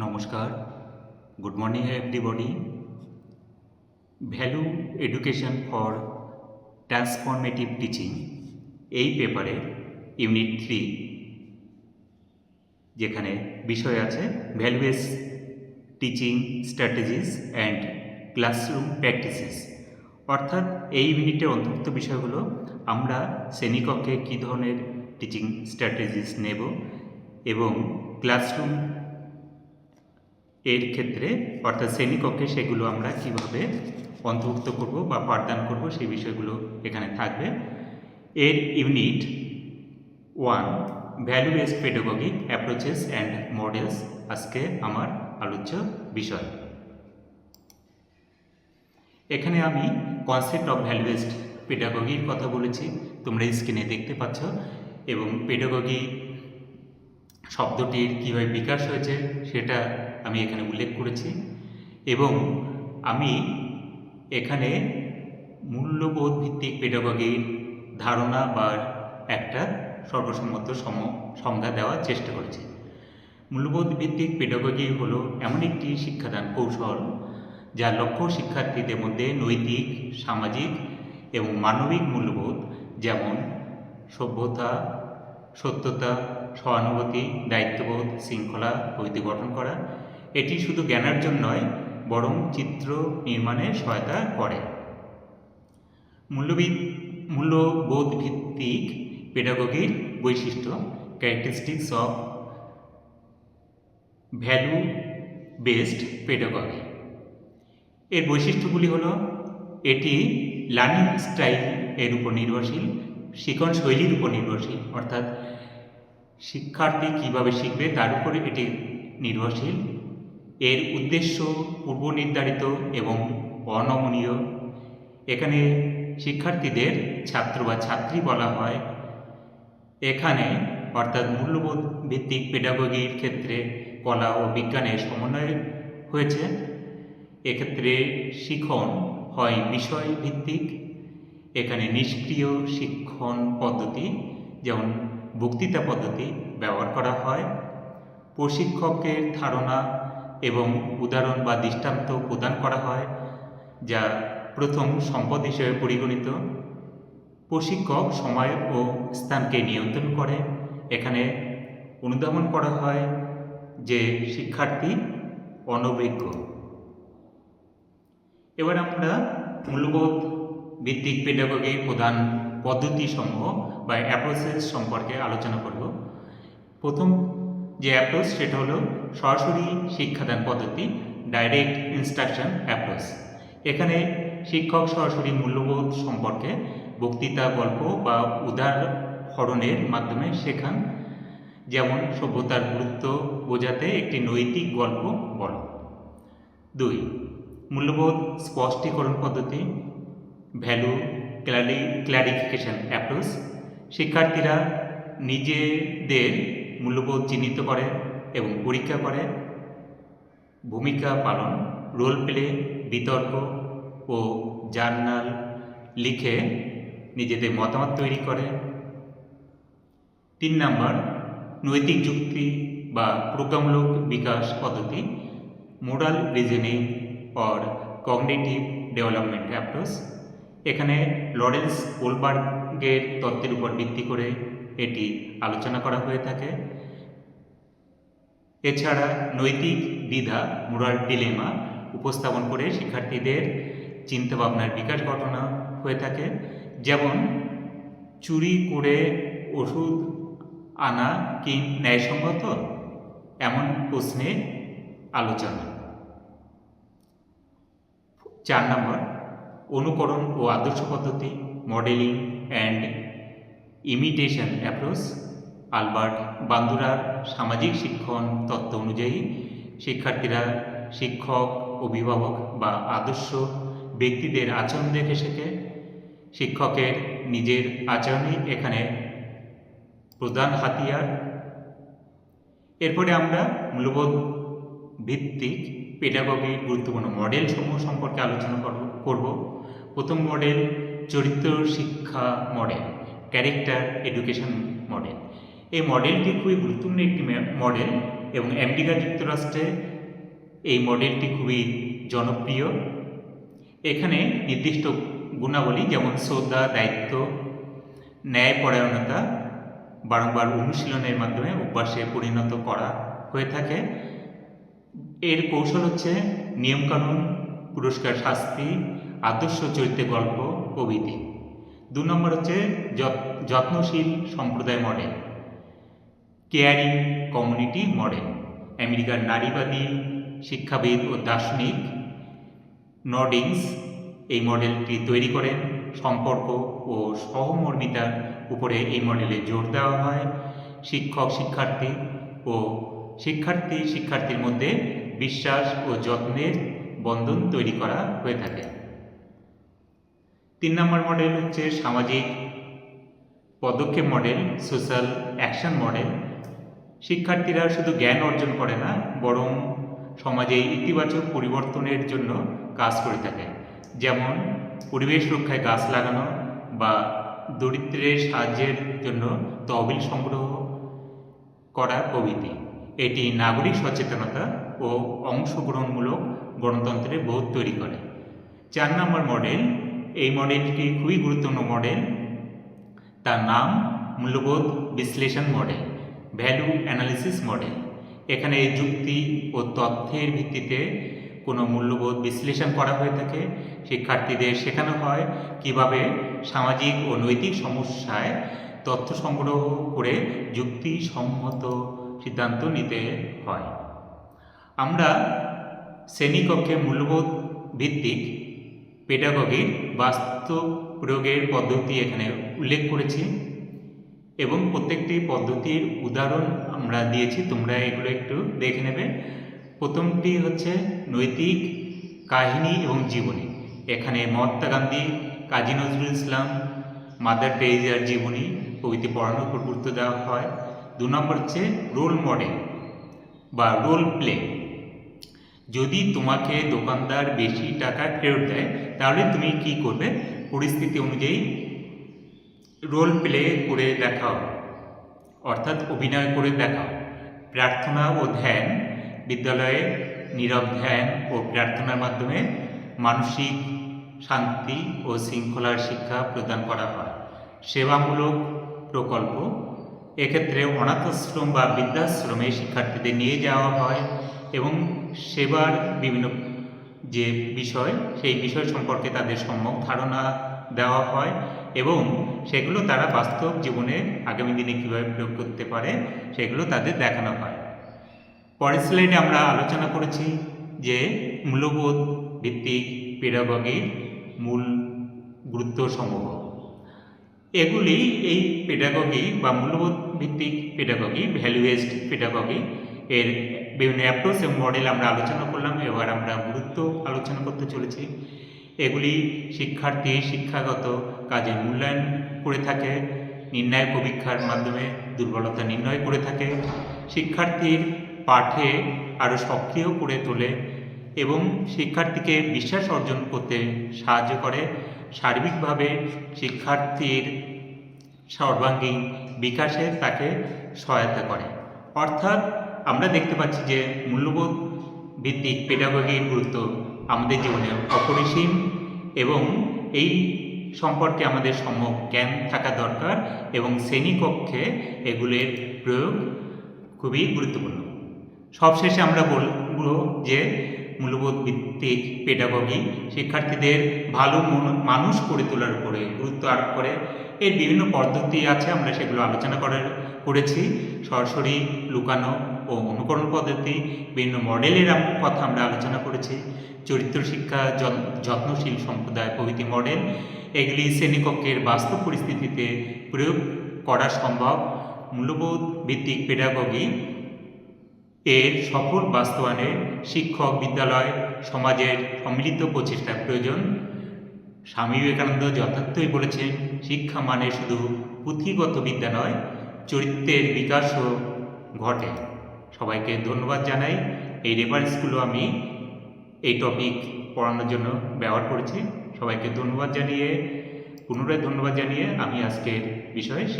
নমস্কার, good morning everybody. Value education for transformative teaching এই পেপারের ইউনিট 3, যেখানে বিষয় আছে value base teaching strategies and classroom practices. অর্থাৎ এই ইউনিটের অন্তর্ভুক্ত বিষয়গুলো আমরা শ্রেণীকক্ষে কী ধরনের টিচিং স্ট্র্যাটেজিস নেব এবং ক্লাসরুম এর ক্ষেত্রে অর্থাৎ শ্রেণীকক্ষে সেগুলো আমরা কিভাবে অন্তর্ভুক্ত করব বা পাঠদান করব সেই বিষয়গুলো এখানে থাকবে। এর unit 1 value based pedagogy approaches and models আজকে আমার আলোচ্য বিষয়। এখানে আমি কনসেপ্ট অফ ভ্যালু বেসড পেডাগজির কথা বলেছি, তোমরা স্ক্রিনে দেখতে পাচ্ছ, এবং পেডাগজি শব্দটির কীভাবে বিকাশ হয়েছে সেটা আমি এখানে উল্লেখ করেছি, এবং আমি এখানে মূল্যবোধ ভিত্তিক পেডাগজির ধারণা বা একটা সর্বসম্মত সংজ্ঞা দেওয়ার চেষ্টা করেছি। মূল্যবোধ ভিত্তিক পেডাগজি হলো এমন একটি শিক্ষাদান কৌশল যার লক্ষ্য শিক্ষার্থীদের মধ্যে নৈতিক, সামাজিক এবং মানবিক মূল্যবোধ যেমন সভ্যতা, সত্যতা, সহানুভূতি, দায়িত্ববোধ, শৃঙ্খলা প্রভৃতি গঠন করা। এটি শুধু জ্ঞানার্জন নয়, বরং চিত্র নির্মাণে সহায়তা করে। মূল্যবোধ ভিত্তিক পেডাগজির বৈশিষ্ট্য, characteristics of value based pedagogy. এর বৈশিষ্ট্যগুলি হলো এটি লার্নিং স্টাইল এর উপর নির্ভরশীল, শিক্ষণ শৈলীর উপর নির্ভরশীল, অর্থাৎ শিক্ষার্থী কীভাবে শিখবে তার উপর এটি নির্ভরশীল। এর উদ্দেশ্য পূর্ব নির্ধারিত এবং অনমনীয়। এখানে শিক্ষার্থীদের ছাত্র বা ছাত্রী বলা হয়। এখানে অর্থাৎ মূল্যবোধ ভিত্তিক পেডাগজির ক্ষেত্রে কলা ও বিজ্ঞানের সমন্বয় হয়েছে। এক্ষেত্রে শিখন হয় বিষয় ভিত্তিক। এখানে নিষ্ক্রিয় শিক্ষণ পদ্ধতি যেমন বক্তৃতা পদ্ধতি ব্যবহার করা হয়। প্রশিক্ষকের ধারণা এবং উদাহরণ বা দৃষ্টান্ত প্রদান করা হয়, যা প্রথম সম্পদ হিসেবে পরিগণিত। প্রশিক্ষক সময় ও স্থানকে নিয়ন্ত্রণ করে। এখানে অনুধাবন করা হয় যে শিক্ষার্থী অনভিজ্ঞ। এবার আমরা মূল্যবোধ ভিত্তিক পেডাগজির প্রধান পদ্ধতিসমূহ বা অ্যাপ্রোচেস সম্পর্কে আলোচনা করব। প্রথম যে অ্যাপ্রোচ সেটা হলো সরাসরি শিক্ষাদান পদ্ধতি, ডাইরেক্ট ইনস্ট্রাকশন অ্যাপ্রোচ। এখানে শিক্ষক সরাসরি মূল্যবোধ সম্পর্কে বক্তৃতা, গল্প বা উদাহরণের মাধ্যমে শেখান। যেমন সভ্যতার গুরুত্ব বোঝাতে একটি নৈতিক গল্প বলো। 2 মূল্যবোধ স্পষ্টীকরণ পদ্ধতি, ভ্যালু ক্লারিফিকেশন অ্যাপ্রোচ। শিক্ষার্থীরা নিজেদের মূল্যবোধ চিহ্নিত করে এবং পরীক্ষা করে। ভূমিকা পালন, রোল প্লে, বিতর্ক ও জার্নাল লিখে নিজেদের মতামত তৈরি করে। 3 নম্বর নৈতিক যুক্তি বা প্রজ্ঞামূলক বিকাশ পদ্ধতি, moral reasoning or cognitive development approach. এখানে লরেন্স কোলবার্গের তত্ত্বের উপর ভিত্তি করে এটি আলোচনা করা হয়ে থাকে। এছাড়া নৈতিক দ্বিধা, মোরাল ডিলেমা উপস্থাপন করে শিক্ষার্থীদের চিন্তাভাবনার বিকাশ ঘটানো হয়ে থাকে। যেমন চুরি করে ওষুধ আনা কি ন্যায়সঙ্গত, এমন প্রশ্নে আলোচনা। 4 নম্বর অনুকরণ ও আদর্শ পদ্ধতি, modelling and imitation approach. Albert বান্দুরার সামাজিক শিক্ষণ তত্ত্ব অনুযায়ী শিক্ষার্থীরা শিক্ষক, অভিভাবক বা আদর্শ ব্যক্তিদের আচরণ দেখে শেখে। শিক্ষকের নিজের আচরণই এখানে প্রধান হাতিয়ার। এরপরে আমরা মূল্যবোধ ভিত্তিক পেডাগজির গুরুত্বপূর্ণ মডেল সমূহ সম্পর্কে আলোচনা করব। প্রথম মডেল চরিত্র শিক্ষা মডেল, ক্যারেক্টার এডুকেশন মডেল। এই মডেলটি খুবই গুরুত্বপূর্ণ একটি মডেল। এবং আমেরিকা যুক্তরাষ্ট্রে এই মডেলটি খুবই জনপ্রিয়। এখানে নির্দিষ্ট গুণাবলী যেমন শ্রদ্ধা, দায়িত্ব, ন্যায়পরায়ণতা বারংবার অনুশীলনের মাধ্যমে অভ্যাসে পরিণত করা হয়ে থাকে। এর কৌশল হচ্ছে নিয়মকানুন, পুরস্কার, শাস্তি, আদর্শ চরিত্রের গল্প প্রভৃতি। 2 নম্বর হচ্ছে যত্নশীল সম্প্রদায় মডেল, কেয়ারিং কমিউনিটি মডেল। আমেরিকার নারীবাদী শিক্ষাবিদ ও দার্শনিক নর্ডিংস এই মডেলটি তৈরি করেন। সম্পর্ক ও সহমর্মিতার উপরে এই মডেলে জোর দেওয়া হয়। শিক্ষক শিক্ষার্থী ও শিক্ষার্থীর মধ্যে বিশ্বাস ও যত্নের বন্ধন তৈরি করা হয়ে থাকে। 3 নম্বর মডেল হচ্ছে সামাজিক পদক্ষেপ মডেল, সোশ্যাল অ্যাকশন মডেল। শিক্ষার্থীরা শুধু জ্ঞান অর্জন করে না, বরং সমাজে ইতিবাচক পরিবর্তনের জন্য কাজ করে থাকে। যেমন পরিবেশ রক্ষায় গাছ লাগানো বা দরিদ্রের সাহায্যের জন্য তহবিল সংগ্রহ করা প্রভৃতি। এটি নাগরিক সচেতনতা ও অংশগ্রহণমূলক গণতন্ত্রের বোধ তৈরি করে। 4 নম্বর মডেল, এই মডেলটি খুবই গুরুত্বপূর্ণ মডেল। তার নাম মূল্যবোধ বিশ্লেষণ মডেল, ভ্যালু অ্যানালিসিস মডেল। এখানে যুক্তি ও তথ্যের ভিত্তিতে কোনো মূল্যবোধ বিশ্লেষণ করা হয়ে থাকে। শিক্ষার্থীদের শেখানো হয় কিভাবে সামাজিক ও নৈতিক সমস্যায় তথ্য সংগ্রহ করে যুক্তিসম্মত সিদ্ধান্ত নিতে হয়। আমরা শ্রেণীকক্ষে মূল্যবোধ ভিত্তিক পেডাগজির বাস্তব প্রয়োগের পদ্ধতি এখানে উল্লেখ করেছি এবং প্রত্যেকটি পদ্ধতির উদাহরণ আমরা দিয়েছি, তোমরা এগুলো একটু দেখে নেবে। প্রথমটি হচ্ছে নৈতিক কাহিনী এবং জীবনী। এখানে মহাত্মা গান্ধী, কাজী নজরুল ইসলাম, মাদার টেরেসার জীবনী প্রভৃতি পড়ানোর উপর গুরুত্ব দেওয়া হয়। 2 নম্বর হচ্ছে রোল মডেল বা রোল প্লে। যদি তোমাকে দোকানদার বেশি টাকা ফেরত দেয় তাহলে তুমি কি করবে? পরিস্থিতি অনুযায়ী রোল প্লে করে দেখাও, অর্থাৎ অভিনয় করে দেখাও। প্রার্থনা ও ধ্যান, বিদ্যালয়ে নীরব ধ্যান ও প্রার্থনার মাধ্যমে মানসিক শান্তি ও শৃঙ্খলার শিক্ষা প্রদান করা হয়। সেবামূলক প্রকল্প, এক্ষেত্রে অনাথাশ্রম বা বৃদ্ধাশ্রমে শিক্ষার্থীদের নিয়ে যাওয়া হয় এবং সেবার বিভিন্ন যে বিষয় সেই বিষয় সম্পর্কে তাদের সম্যক ধারণা দেওয়া হয় এবং সেগুলো তারা বাস্তব জীবনে আগামী দিনে কীভাবে প্রয়োগ করতে পারে সেগুলো তাদের দেখানো হয়। পরের স্লাইডে আমরা আলোচনা করেছি যে মূল্যবোধ ভিত্তিক পেডাগজির মূল গুরুত্ব সমূহ। এগুলি এই পেডাগজি বা মূল্যবোধ ভিত্তিক পেডাগজি, ভ্যালু বেসড পেডাগজি এর বিভিন্ন অ্যাপ্রোচ এবং মডেল আমরা আলোচনা করলাম। এবার আমরা গুরুত্ব আলোচনা করতে চলেছি। এগুলি শিক্ষার্থী শিক্ষাগত কাজে মূল্যায়ন করে থাকে, নির্ণায়ক পরীক্ষার মাধ্যমে দুর্বলতা নির্ণয় করে থাকে, শিক্ষার্থীর পাঠে আরও সক্রিয় করে তোলে এবং শিক্ষার্থীকে বিশ্বাস অর্জন করতে সাহায্য করে, সার্বিকভাবে শিক্ষার্থীর সর্বাঙ্গীন বিকাশে তাকে সহায়তা করে। অর্থাৎ আমরা দেখতে পাচ্ছি যে মূল্যবোধ ভিত্তিক পেডাগজির গুরুত্ব আমাদের জীবনে অপরিসীম এবং এই সম্পর্কে আমাদের সম্যক জ্ঞান থাকা দরকার এবং শ্রেণীকক্ষে এগুলির প্রয়োগ খুবই গুরুত্বপূর্ণ। সবশেষে আমরা বলব যে মূল্যবোধ ভিত্তিক পেডাগজি শিক্ষার্থীদের ভালো মানুষ করে তোলার উপরে গুরুত্ব আরোপ করে। এর বিভিন্ন পদ্ধতি আছে, আমরা সেগুলো আলোচনা করেছি। সরাসরি, লুকানো ও অনুকরণ পদ্ধতি, বিভিন্ন মডেলের কথা আমরা আলোচনা করেছি। চরিত্র শিক্ষা, যত্নশীল সম্প্রদায় প্রভৃতি মডেল, এগুলি শ্রেণীকক্ষের বাস্তব পরিস্থিতিতে প্রয়োগ করা সম্ভব। মূল্যবোধ ভিত্তিক পেডাগজি এর সফল বাস্তবায়নে শিক্ষক, বিদ্যালয়, সমাজের সম্মিলিত প্রচেষ্টার প্রয়োজন। স্বামী বিবেকানন্দ যথার্থই বলেছেন, শিক্ষা মানে শুধু পুঁথিগত বিদ্যা নয়, চরিত্রের বিকাশও ঘটে। সবাইকে ধন্যবাদ জানাই। এই রেফারেন্সগুলো আমি এই টপিক পড়ানোর জন্য ব্যবহার করেছি। সবাইকে পুনরায় ধন্যবাদ জানিয়ে আমি আজকের বিষয়ে শেষ